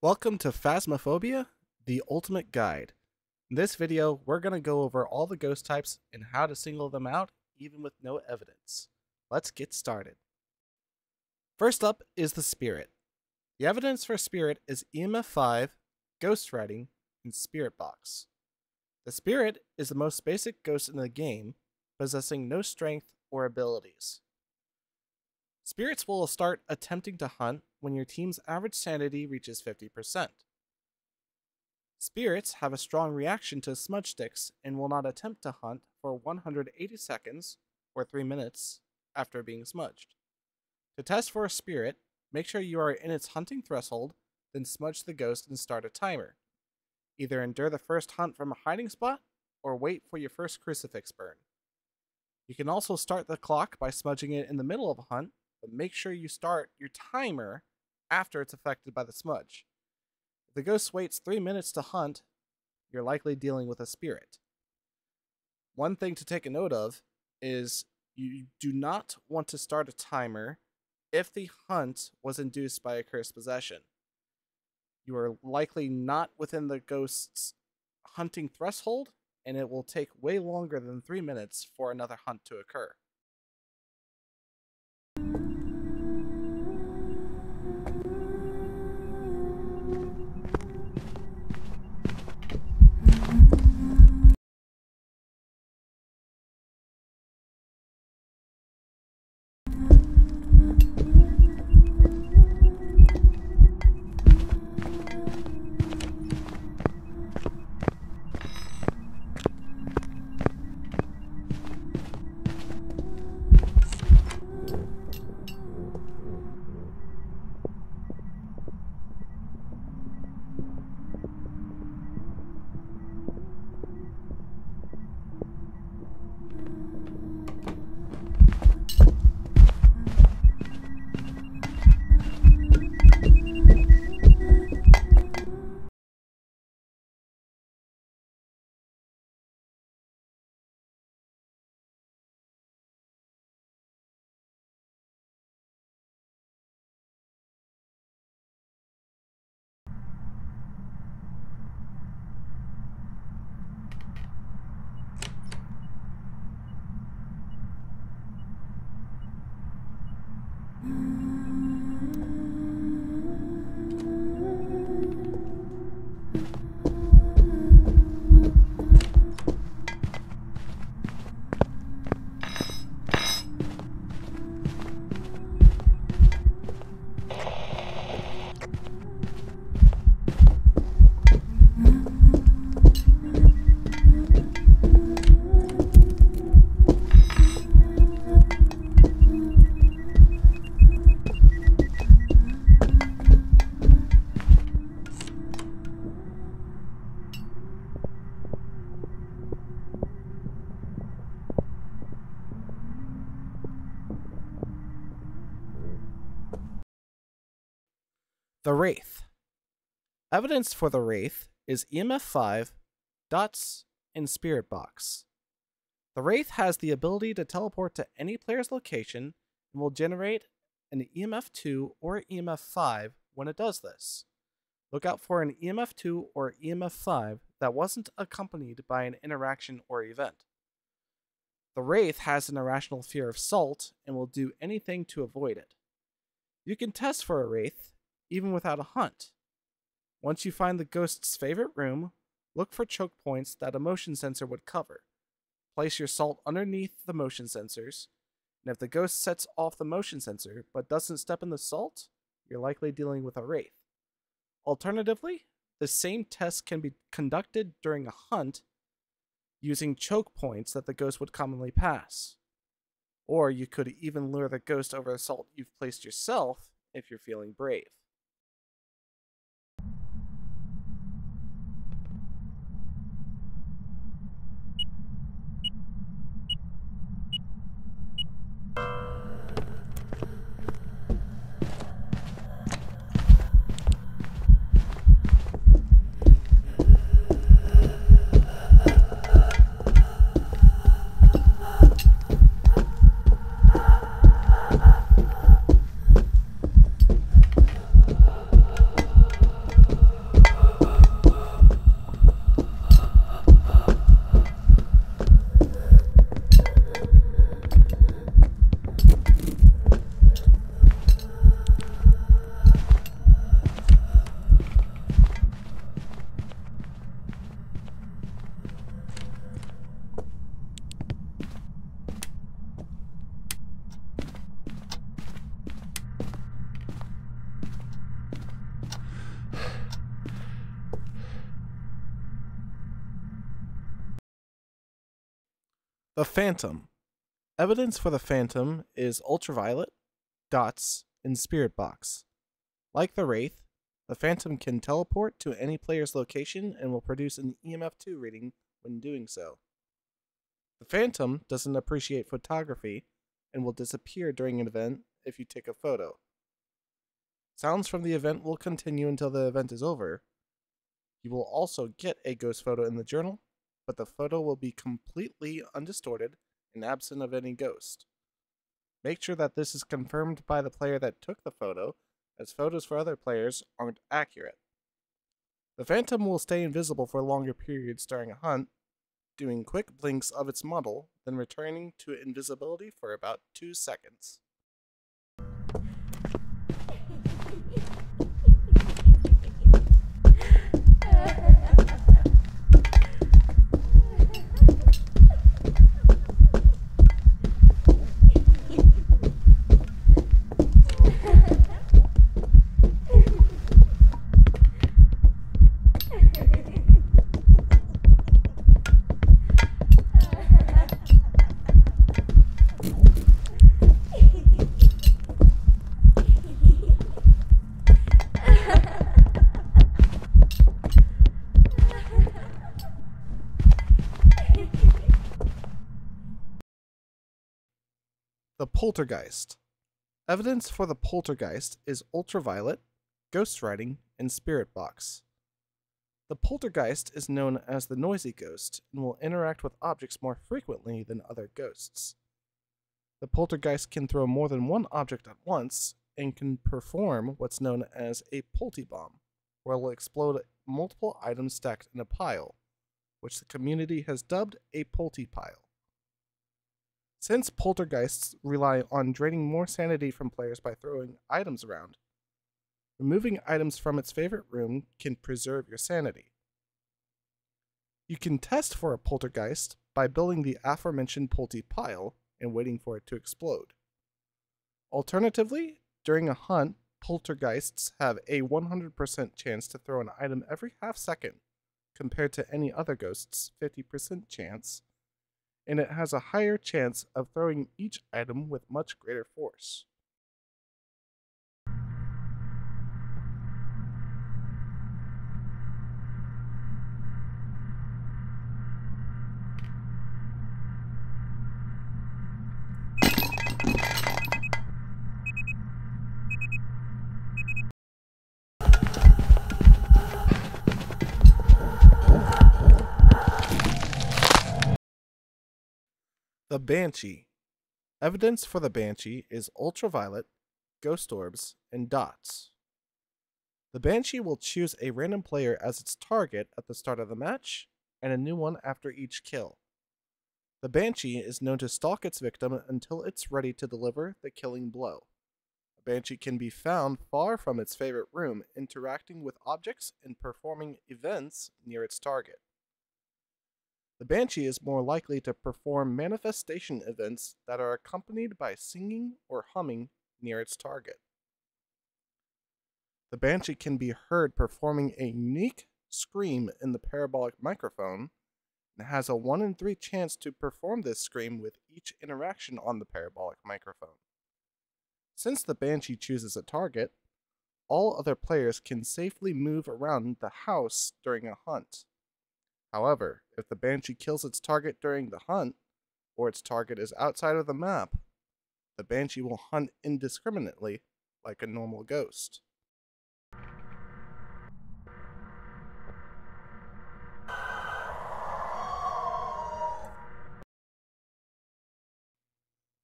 Welcome to Phasmophobia, the ultimate guide. In this video, we're going to go over all the ghost types and how to single them out, even with no evidence. Let's get started. First up is the Spirit. The evidence for Spirit is EMF 5, Ghost Writing, and Spirit Box. The Spirit is the most basic ghost in the game, possessing no strength or abilities. Spirits will start attempting to hunt when your team's average sanity reaches 50%. Spirits have a strong reaction to smudge sticks and will not attempt to hunt for 180 seconds, or 3 minutes, after being smudged. To test for a spirit, make sure you are in its hunting threshold, then smudge the ghost and start a timer. Either endure the first hunt from a hiding spot, or wait for your first crucifix burn. You can also start the clock by smudging it in the middle of a hunt, but make sure you start your timer after it's affected by the smudge. If the ghost waits 3 minutes to hunt, you're likely dealing with a spirit. One thing to take a note of is you do not want to start a timer if the hunt was induced by a cursed possession. You are likely not within the ghost's hunting threshold, and it will take way longer than 3 minutes for another hunt to occur. The Wraith. Evidence for the Wraith is EMF 5, Dots, and Spirit Box. The Wraith has the ability to teleport to any player's location and will generate an EMF 2 or EMF 5 when it does this. Look out for an EMF 2 or EMF 5 that wasn't accompanied by an interaction or event. The Wraith has an irrational fear of salt and will do anything to avoid it. You can test for a Wraith even without a hunt. Once you find the ghost's favorite room, look for choke points that a motion sensor would cover. Place your salt underneath the motion sensors, and if the ghost sets off the motion sensor but doesn't step in the salt, you're likely dealing with a Wraith. Alternatively, the same test can be conducted during a hunt using choke points that the ghost would commonly pass. Or you could even lure the ghost over the salt you've placed yourself if you're feeling brave. The Phantom. Evidence for the Phantom is ultraviolet, dots, and spirit box. Like the Wraith, the Phantom can teleport to any player's location and will produce an EMF2 reading when doing so. The Phantom doesn't appreciate photography and will disappear during an event if you take a photo. Sounds from the event will continue until the event is over. You will also get a ghost photo in the journal, but the photo will be completely undistorted and absent of any ghost. Make sure that this is confirmed by the player that took the photo, as photos for other players aren't accurate. The Phantom will stay invisible for longer periods during a hunt, doing quick blinks of its model, then returning to invisibility for about 2 seconds. The Poltergeist. Evidence for the Poltergeist is ultraviolet, ghostwriting, and spirit box. The Poltergeist is known as the noisy ghost and will interact with objects more frequently than other ghosts. The Poltergeist can throw more than one object at once and can perform what's known as a polty-bomb, where it will explode multiple items stacked in a pile, which the community has dubbed a polty pile. Since poltergeists rely on draining more sanity from players by throwing items around, removing items from its favorite room can preserve your sanity. You can test for a poltergeist by building the aforementioned polty pile and waiting for it to explode. Alternatively, during a hunt, poltergeists have a 100% chance to throw an item every half second, compared to any other ghost's 50% chance, and it has a higher chance of throwing each item with much greater force. The Banshee. Evidence for the Banshee is ultraviolet, ghost orbs, and dots. The Banshee will choose a random player as its target at the start of the match, and a new one after each kill. The Banshee is known to stalk its victim until it's ready to deliver the killing blow. A Banshee can be found far from its favorite room, interacting with objects and performing events near its target. The Banshee is more likely to perform manifestation events that are accompanied by singing or humming near its target. The Banshee can be heard performing a unique scream in the parabolic microphone and has a 1 in 3 chance to perform this scream with each interaction on the parabolic microphone. Since the Banshee chooses a target, all other players can safely move around the house during a hunt. However, if the Banshee kills its target during the hunt, or its target is outside of the map, the Banshee will hunt indiscriminately like a normal ghost.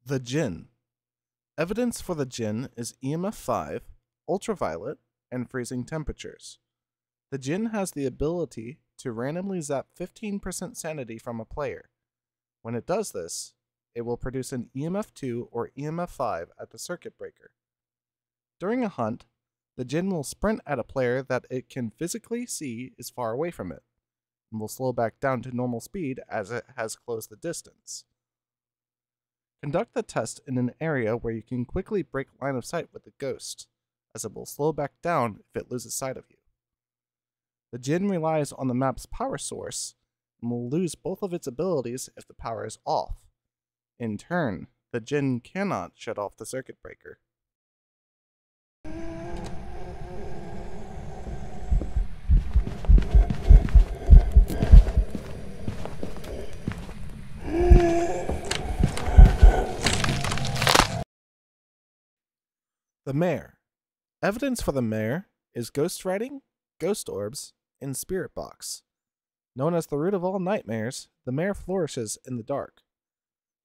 The Jinn. Evidence for the Jinn is EMF 5, ultraviolet, and freezing temperatures. The Jinn has the ability to randomly zap 15% sanity from a player. When it does this, it will produce an EMF 2 or EMF 5 at the circuit breaker. During a hunt, the Jinn will sprint at a player that it can physically see is far away from it, and will slow back down to normal speed as it has closed the distance. Conduct the test in an area where you can quickly break line of sight with the ghost, as it will slow back down if it loses sight of you. The Jinn relies on the map's power source and will lose both of its abilities if the power is off. In turn, the Jinn cannot shut off the circuit breaker. The Mare. Evidence for the Mare is ghost writing, ghost orbs, and spirit box. Known as the root of all nightmares, the Mare flourishes in the dark.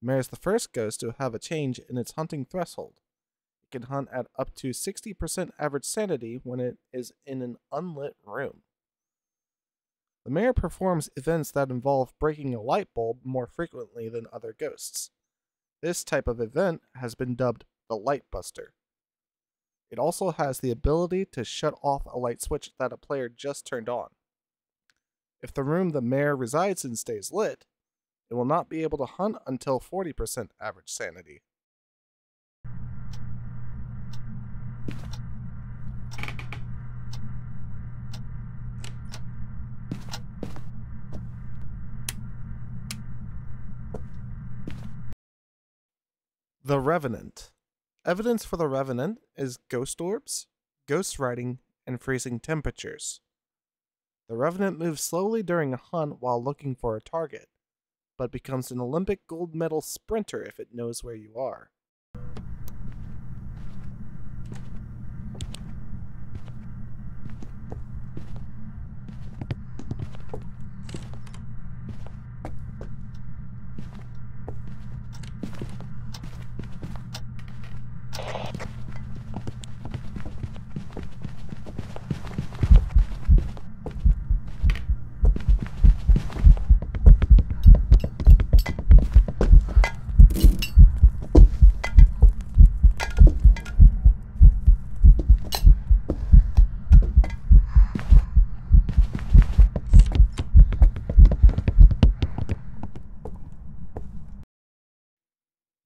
The Mare is the first ghost to have a change in its hunting threshold. It can hunt at up to 60% average sanity when it is in an unlit room. The Mare performs events that involve breaking a light bulb more frequently than other ghosts. This type of event has been dubbed the Light Buster. It also has the ability to shut off a light switch that a player just turned on. If the room the Mare resides in stays lit, it will not be able to hunt until 40% average sanity. The Revenant. Evidence for the Revenant is ghost orbs, ghost writing, and freezing temperatures. The Revenant moves slowly during a hunt while looking for a target, but becomes an Olympic gold medal sprinter if it knows where you are.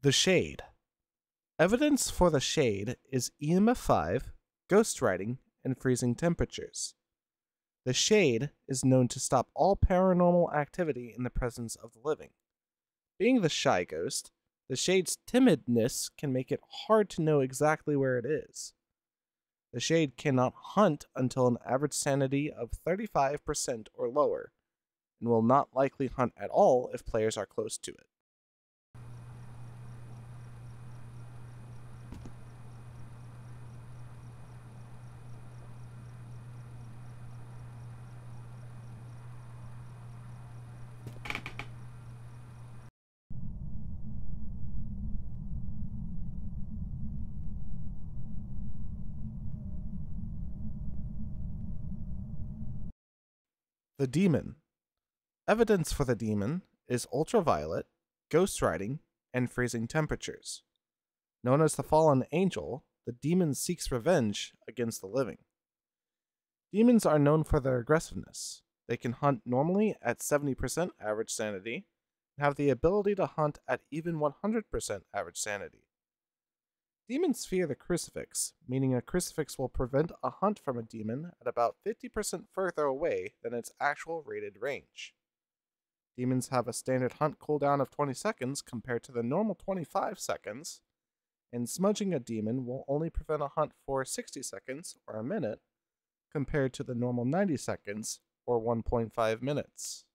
The Shade. Evidence for the Shade is EMF 5, ghost writing, and freezing temperatures. The Shade is known to stop all paranormal activity in the presence of the living. Being the shy ghost, the Shade's timidness can make it hard to know exactly where it is. The Shade cannot hunt until an average sanity of 35% or lower, and will not likely hunt at all if players are close to it. The Demon. Evidence for the Demon is ultraviolet, ghost writing, and freezing temperatures. Known as the Fallen Angel, the Demon seeks revenge against the living. Demons are known for their aggressiveness. They can hunt normally at 70% average sanity, and have the ability to hunt at even 100% average sanity. Demons fear the crucifix, meaning a crucifix will prevent a hunt from a demon at about 50% further away than its actual rated range. Demons have a standard hunt cooldown of 20 seconds compared to the normal 25 seconds, and smudging a demon will only prevent a hunt for 60 seconds or a minute, compared to the normal 90 seconds or 1.5 minutes.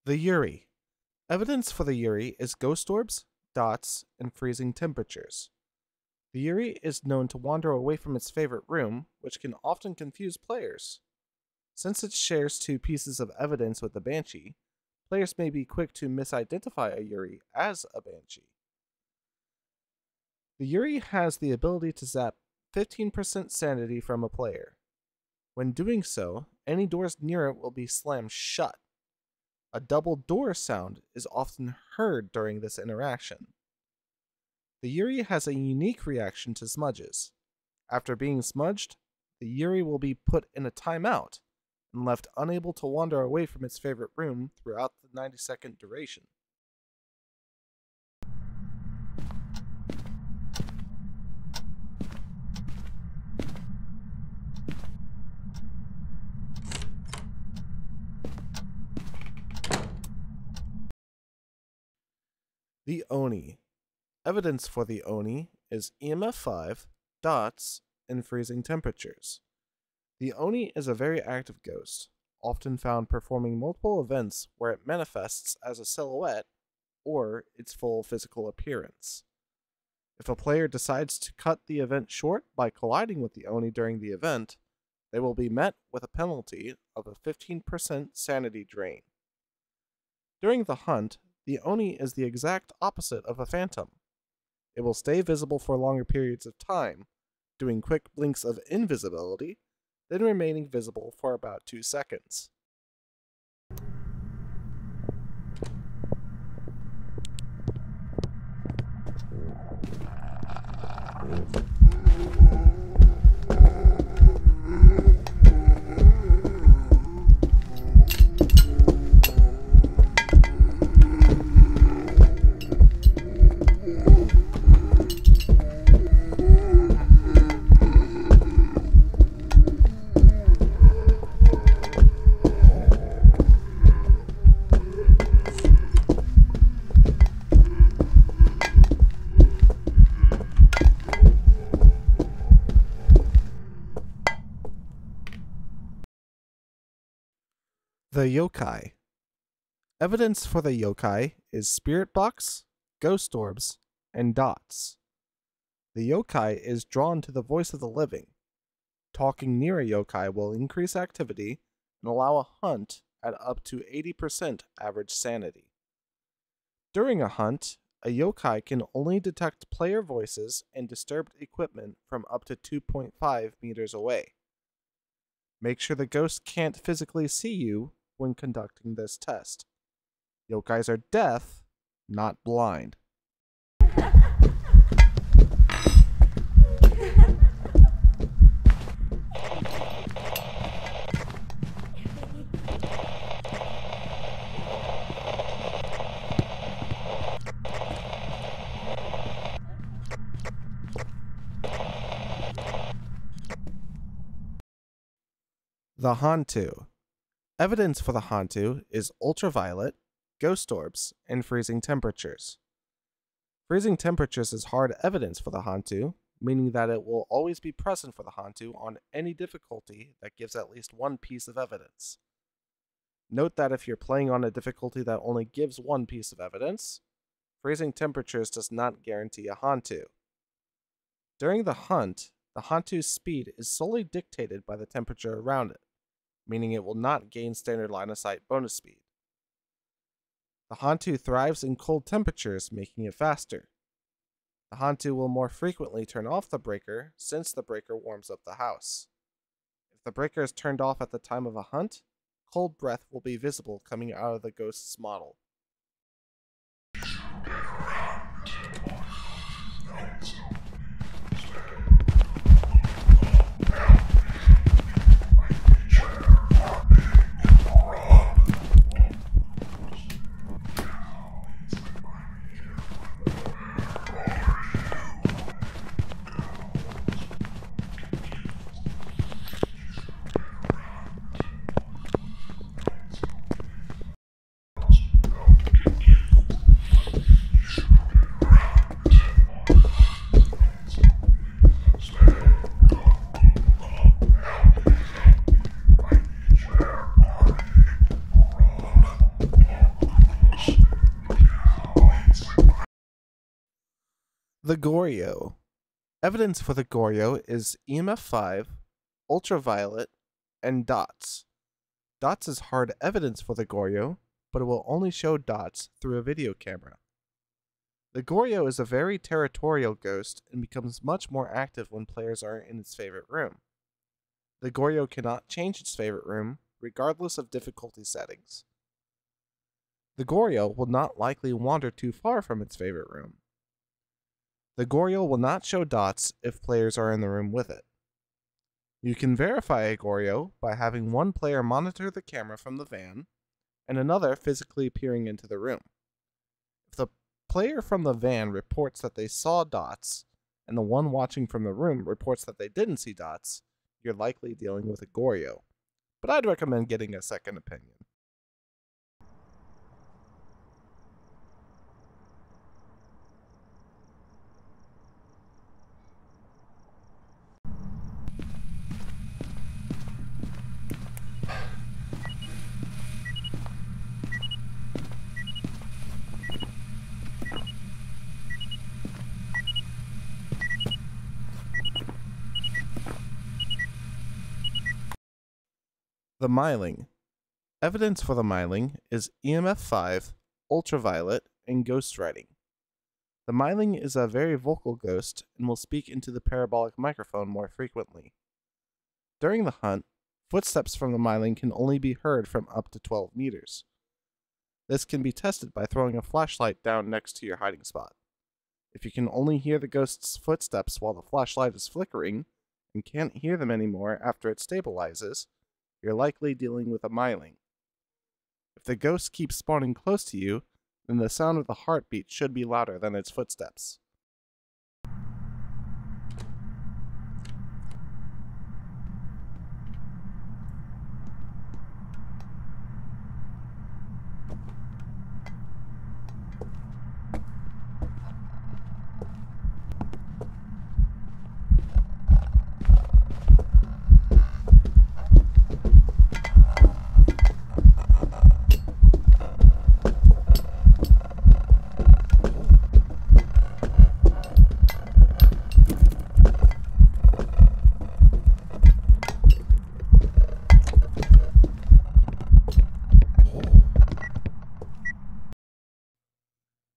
The Yurei. Evidence for the Yurei is ghost orbs, dots, and freezing temperatures. The Yurei is known to wander away from its favorite room, which can often confuse players. Since it shares two pieces of evidence with the Banshee, players may be quick to misidentify a Yurei as a Banshee. The Yurei has the ability to zap 15% sanity from a player. When doing so, any doors near it will be slammed shut. A double door sound is often heard during this interaction. The Yurei has a unique reaction to smudges. After being smudged, the Yurei will be put in a timeout and left unable to wander away from its favorite room throughout the 90-second duration. The Oni. Evidence for the Oni is EMF 5, dots, and freezing temperatures. The Oni is a very active ghost, often found performing multiple events where it manifests as a silhouette or its full physical appearance. If a player decides to cut the event short by colliding with the Oni during the event, they will be met with a penalty of a 15% sanity drain. During the hunt, the Oni is the exact opposite of a phantom. It will stay visible for longer periods of time, doing quick blinks of invisibility, then remaining visible for about 2 seconds. The Yokai. Evidence for the Yokai is spirit box, ghost orbs, and dots. The Yokai is drawn to the voice of the living. Talking near a Yokai will increase activity and allow a hunt at up to 80% average sanity. During a hunt, a Yokai can only detect player voices and disturbed equipment from up to 2.5 meters away. Make sure the ghost can't physically see you when conducting this test. Yokais are deaf, not blind. The Hantu. Evidence for the Hantu is ultraviolet, ghost orbs, and freezing temperatures. Freezing temperatures is hard evidence for the Hantu, meaning that it will always be present for the Hantu on any difficulty that gives at least one piece of evidence. Note that if you're playing on a difficulty that only gives one piece of evidence, freezing temperatures does not guarantee a Hantu. During the hunt, the Hantu's speed is solely dictated by the temperature around it, meaning it will not gain standard line of sight bonus speed. The Hantu thrives in cold temperatures, making it faster. The Hantu will more frequently turn off the breaker since the breaker warms up the house. If the breaker is turned off at the time of a hunt, cold breath will be visible coming out of the ghost's model. The Goryo. Evidence for the Goryo is EMF 5, ultraviolet, and dots. Dots is hard evidence for the Goryo, but it will only show dots through a video camera. The Goryo is a very territorial ghost and becomes much more active when players are in its favorite room. The Goryo cannot change its favorite room, regardless of difficulty settings. The Goryo will not likely wander too far from its favorite room. The Goryo will not show dots if players are in the room with it. You can verify a Goryo by having one player monitor the camera from the van, and another physically peering into the room. If the player from the van reports that they saw dots, and the one watching from the room reports that they didn't see dots, you're likely dealing with a Goryo. But I'd recommend getting a second opinion. The Myling. Evidence for the Myling is EMF 5, ultraviolet, and ghostwriting. The Myling is a very vocal ghost and will speak into the parabolic microphone more frequently. During the hunt, footsteps from the Myling can only be heard from up to 12 meters. This can be tested by throwing a flashlight down next to your hiding spot. If you can only hear the ghost's footsteps while the flashlight is flickering, and can't hear them anymore after it stabilizes, you're likely dealing with a Myling. If the ghost keeps spawning close to you, then the sound of the heartbeat should be louder than its footsteps.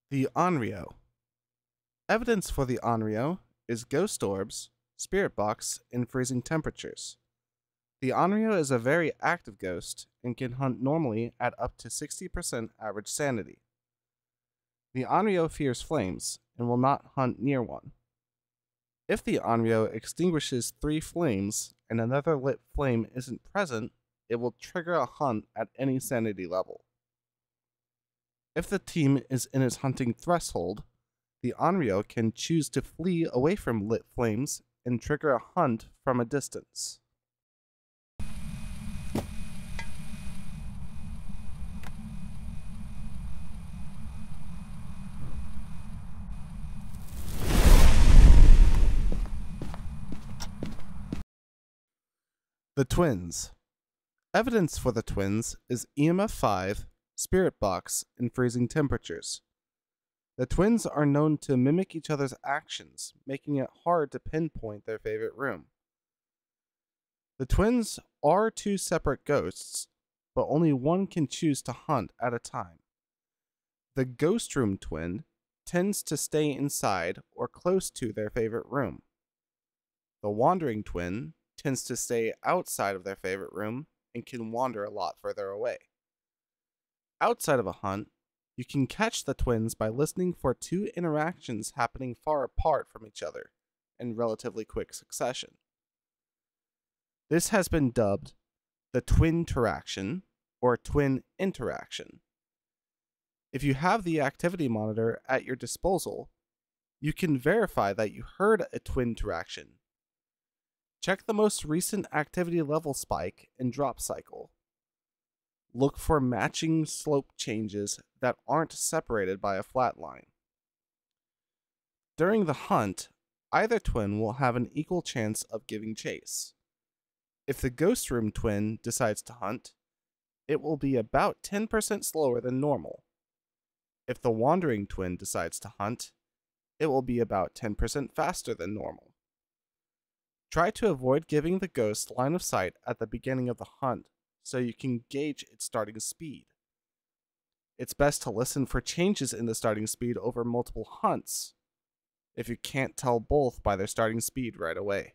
The Onryo. Evidence for the Onryo is ghost orbs, spirit box, and freezing temperatures. The Onryo is a very active ghost and can hunt normally at up to 60% average sanity. The Onryo fears flames and will not hunt near one. If the Onryo extinguishes 3 flames and another lit flame isn't present, it will trigger a hunt at any sanity level. If the team is in its hunting threshold, the Onryo can choose to flee away from lit flames and trigger a hunt from a distance. The Twins. Evidence for the Twins is EMF 5, spirit box, and freezing temperatures. The twins are known to mimic each other's actions, making it hard to pinpoint their favorite room. The twins are 2 separate ghosts, but only one can choose to hunt at a time. The ghost room twin tends to stay inside or close to their favorite room. The wandering twin tends to stay outside of their favorite room and can wander a lot further away. Outside of a hunt, you can catch the twins by listening for 2 interactions happening far apart from each other in relatively quick succession. This has been dubbed the twin interaction or twin interaction. If you have the activity monitor at your disposal, you can verify that you heard a twin interaction. Check the most recent activity level spike and drop cycle. Look for matching slope changes that aren't separated by a flat line. During the hunt, either twin will have an equal chance of giving chase. If the ghost room twin decides to hunt, it will be about 10% slower than normal. If the wandering twin decides to hunt, it will be about 10% faster than normal. Try to avoid giving the ghost line of sight at the beginning of the hunt so you can gauge its starting speed. It's best to listen for changes in the starting speed over multiple hunts if you can't tell both by their starting speed right away.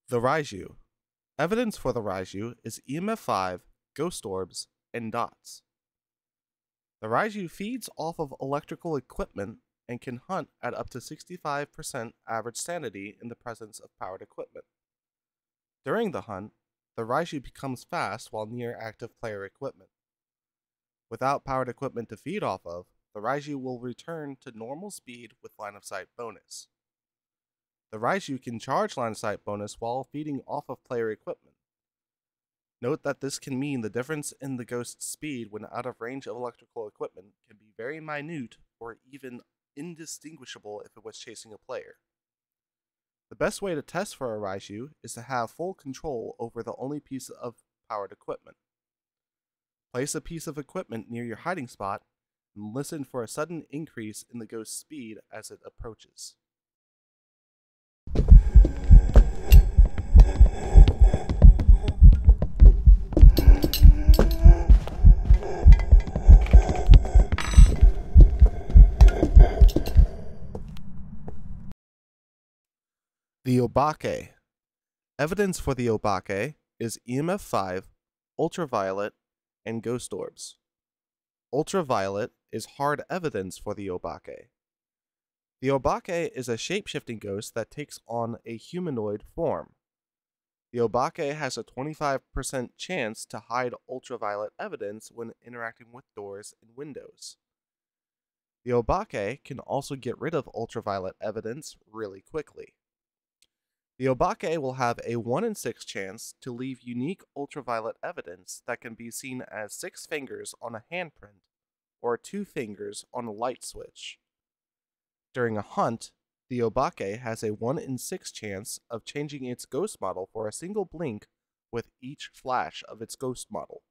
The Raiju. Evidence for the Raiju is EMF 5, ghost orbs, and dots. The Raiju feeds off of electrical equipment and can hunt at up to 65% average sanity in the presence of powered equipment. During the hunt, the Raiju becomes fast while near active player equipment. Without powered equipment to feed off of, the Raiju will return to normal speed with line of sight bonus. The Raiju can charge line of sight bonus while feeding off of player equipment. Note that this can mean the difference in the ghost's speed when out of range of electrical equipment can be very minute or even indistinguishable if it was chasing a player. The best way to test for a Raiju is to have full control over the only piece of powered equipment. Place a piece of equipment near your hiding spot and listen for a sudden increase in the ghost's speed as it approaches. The Obake. Evidence for the Obake is EMF 5, ultraviolet, and ghost orbs. Ultraviolet is hard evidence for the Obake. The Obake is a shape-shifting ghost that takes on a humanoid form. The Obake has a 25% chance to hide ultraviolet evidence when interacting with doors and windows. The Obake can also get rid of ultraviolet evidence really quickly. The Obake will have a 1 in 6 chance to leave unique ultraviolet evidence that can be seen as 6 fingers on a handprint or 2 fingers on a light switch. During a hunt, the Obake has a 1 in 6 chance of changing its ghost model for a single blink with each flash of its ghost model.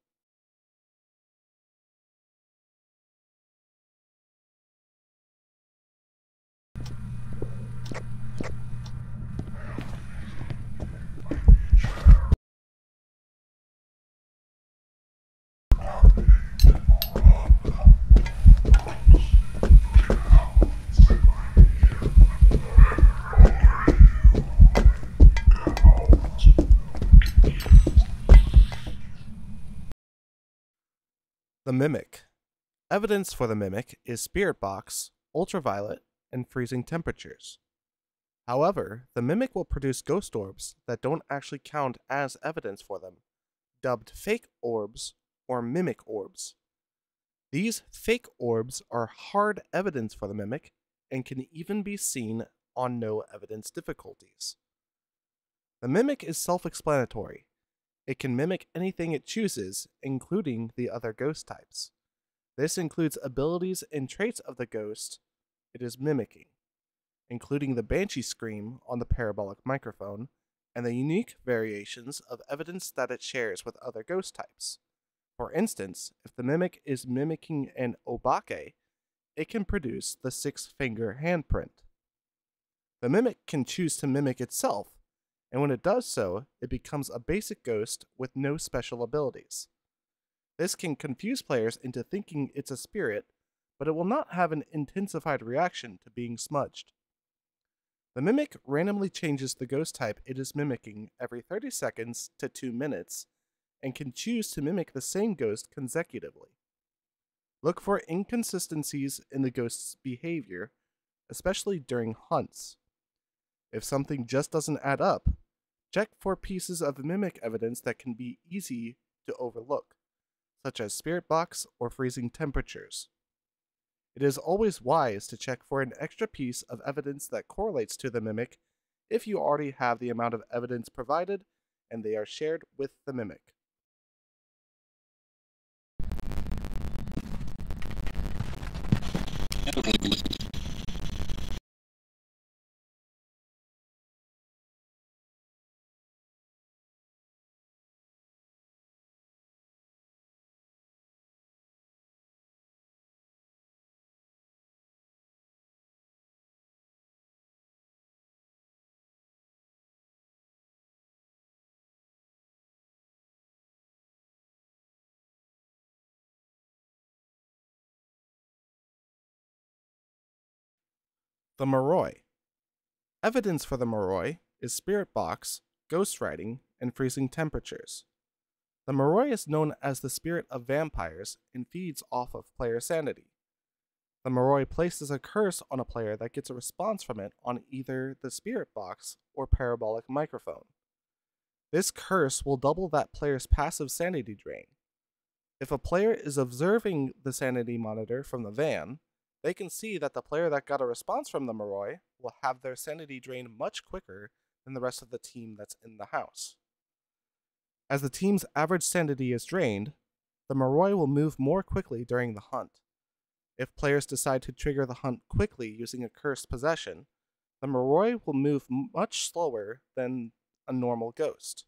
The Mimic. Evidence for the Mimic is Spirit Box, ultraviolet, and freezing temperatures. However, the Mimic will produce ghost orbs that don't actually count as evidence for them, dubbed fake orbs or mimic orbs. These fake orbs are hard evidence for the Mimic and can even be seen on no evidence difficulties. The Mimic is self-explanatory. It can mimic anything it chooses, including the other ghost types. This includes abilities and traits of the ghost it is mimicking, including the Banshee scream on the parabolic microphone, and the unique variations of evidence that it shares with other ghost types. For instance, if the Mimic is mimicking an Obake, it can produce the 6-finger handprint. The Mimic can choose to mimic itself, and when it does so, it becomes a basic ghost with no special abilities. This can confuse players into thinking it's a spirit, but it will not have an intensified reaction to being smudged. The Mimic randomly changes the ghost type it is mimicking every 30 seconds to 2 minutes, and can choose to mimic the same ghost consecutively. Look for inconsistencies in the ghost's behavior, especially during hunts. If something just doesn't add up, check for pieces of mimic evidence that can be easy to overlook, such as spirit box or freezing temperatures. It is always wise to check for an extra piece of evidence that correlates to the mimic if you already have the amount of evidence provided and they are shared with the mimic. The Moroi. Evidence for the Moroi is spirit box, ghost writing, and freezing temperatures. The Moroi is known as the spirit of vampires and feeds off of player sanity. The Moroi places a curse on a player that gets a response from it on either the spirit box or parabolic microphone. This curse will double that player's passive sanity drain. If a player is observing the sanity monitor from the van, they can see that the player that got a response from the Moroi will have their sanity drain much quicker than the rest of the team that's in the house. As the team's average sanity is drained, the Moroi will move more quickly during the hunt. If players decide to trigger the hunt quickly using a cursed possession, the Moroi will move much slower than a normal ghost.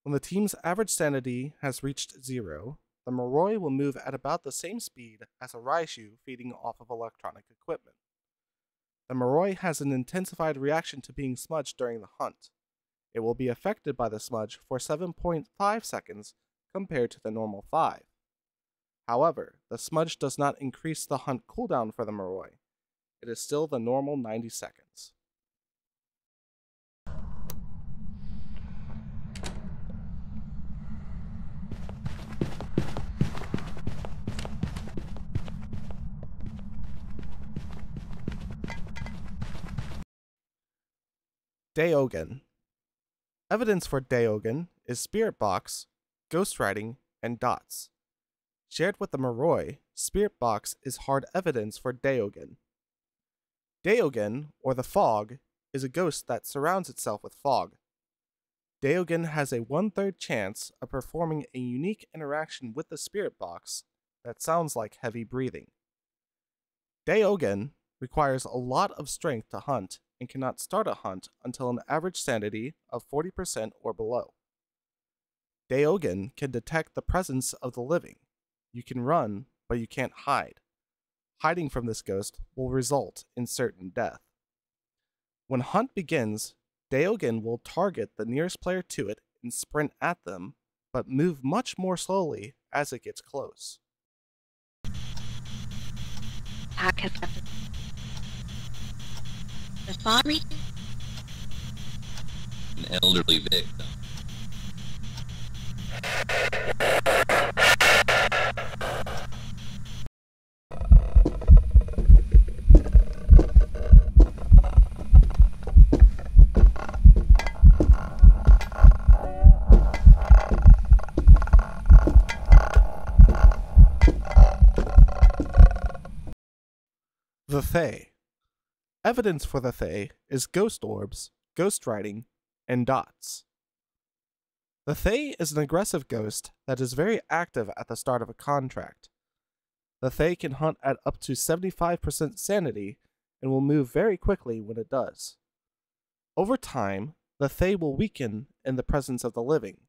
When the team's average sanity has reached 0, the Moroi will move at about the same speed as a Raiju feeding off of electronic equipment. The Moroi has an intensified reaction to being smudged during the hunt. It will be affected by the smudge for 7.5 seconds compared to the normal 5. However, the smudge does not increase the hunt cooldown for the Moroi. It is still the normal 90 seconds. Deogen. Evidence for Deogen is spirit box, ghost writing, and dots. Shared with the Moroi, spirit box is hard evidence for Deogen. Deogen, or the fog, is a ghost that surrounds itself with fog. Deogen has a 1/3 chance of performing a unique interaction with the spirit box that sounds like heavy breathing. Deogen requires a lot of strength to hunt and cannot start a hunt until an average sanity of 40% or below. Deogen can detect the presence of the living. You can run, but you can't hide. Hiding from this ghost will result in certain death. When hunt begins, Deogen will target the nearest player to it and sprint at them, but move much more slowly as it gets close. An elderly victim. The Thaye. Evidence for the Thaye is ghost orbs, ghost writing, and dots. The Thaye is an aggressive ghost that is very active at the start of a contract. The Thaye can hunt at up to 75% sanity and will move very quickly when it does. Over time, the Thaye will weaken in the presence of the living.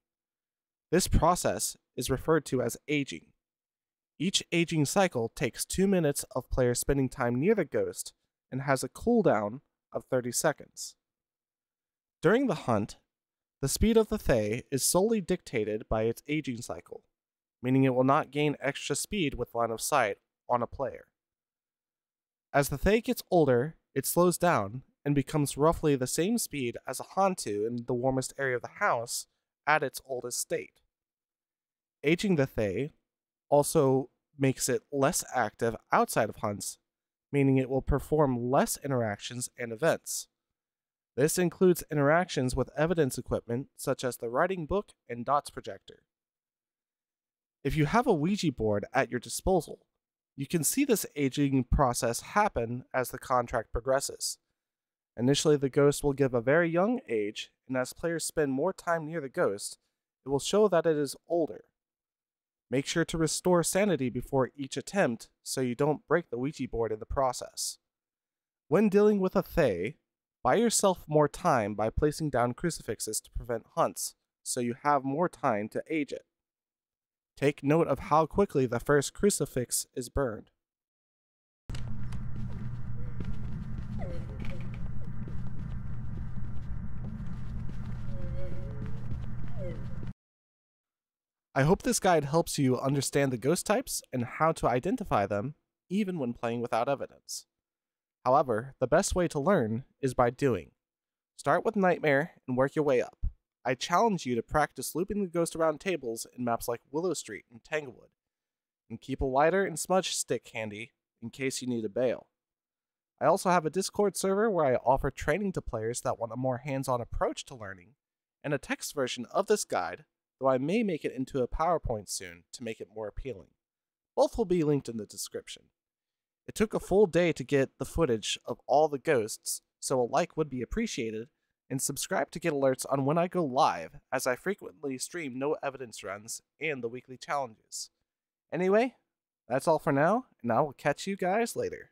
This process is referred to as aging. Each aging cycle takes 2 minutes of players spending time near the ghost and has a cooldown of 30 seconds. During the hunt, the speed of the Thaye is solely dictated by its aging cycle, meaning it will not gain extra speed with line of sight on a player. As the Thaye gets older, it slows down and becomes roughly the same speed as a Hantu in the warmest area of the house at its oldest state. Aging the Thaye also makes it less active outside of hunts, meaning it will perform less interactions and events. This includes interactions with evidence equipment such as the writing book and dots projector. If you have a Ouija board at your disposal, You can see this aging process happen as the contract progresses. Initially, the ghost will give a very young age, and as players spend more time near the ghost, it will show that it is older. Make sure to restore sanity before each attempt so you don't break the Ouija board in the process. When dealing with a Thaye, buy yourself more time by placing down crucifixes to prevent hunts, so you have more time to age it. Take note of how quickly the first crucifix is burned. I hope this guide helps you understand the ghost types and how to identify them, even when playing without evidence. However, the best way to learn is by doing. Start with Nightmare and work your way up. I challenge you to practice looping the ghost around tables in maps like Willow Street and Tanglewood, and keep a lighter and smudge stick handy in case you need a bail. I also have a Discord server where I offer training to players that want a more hands-on approach to learning, and a text version of this guide, though I may make it into a PowerPoint soon to make it more appealing. Both will be linked in the description. It took a full day to get the footage of all the ghosts, so a like would be appreciated, and subscribe to get alerts on when I go live, as I frequently stream no evidence runs and the weekly challenges. Anyway, that's all for now, and I will catch you guys later.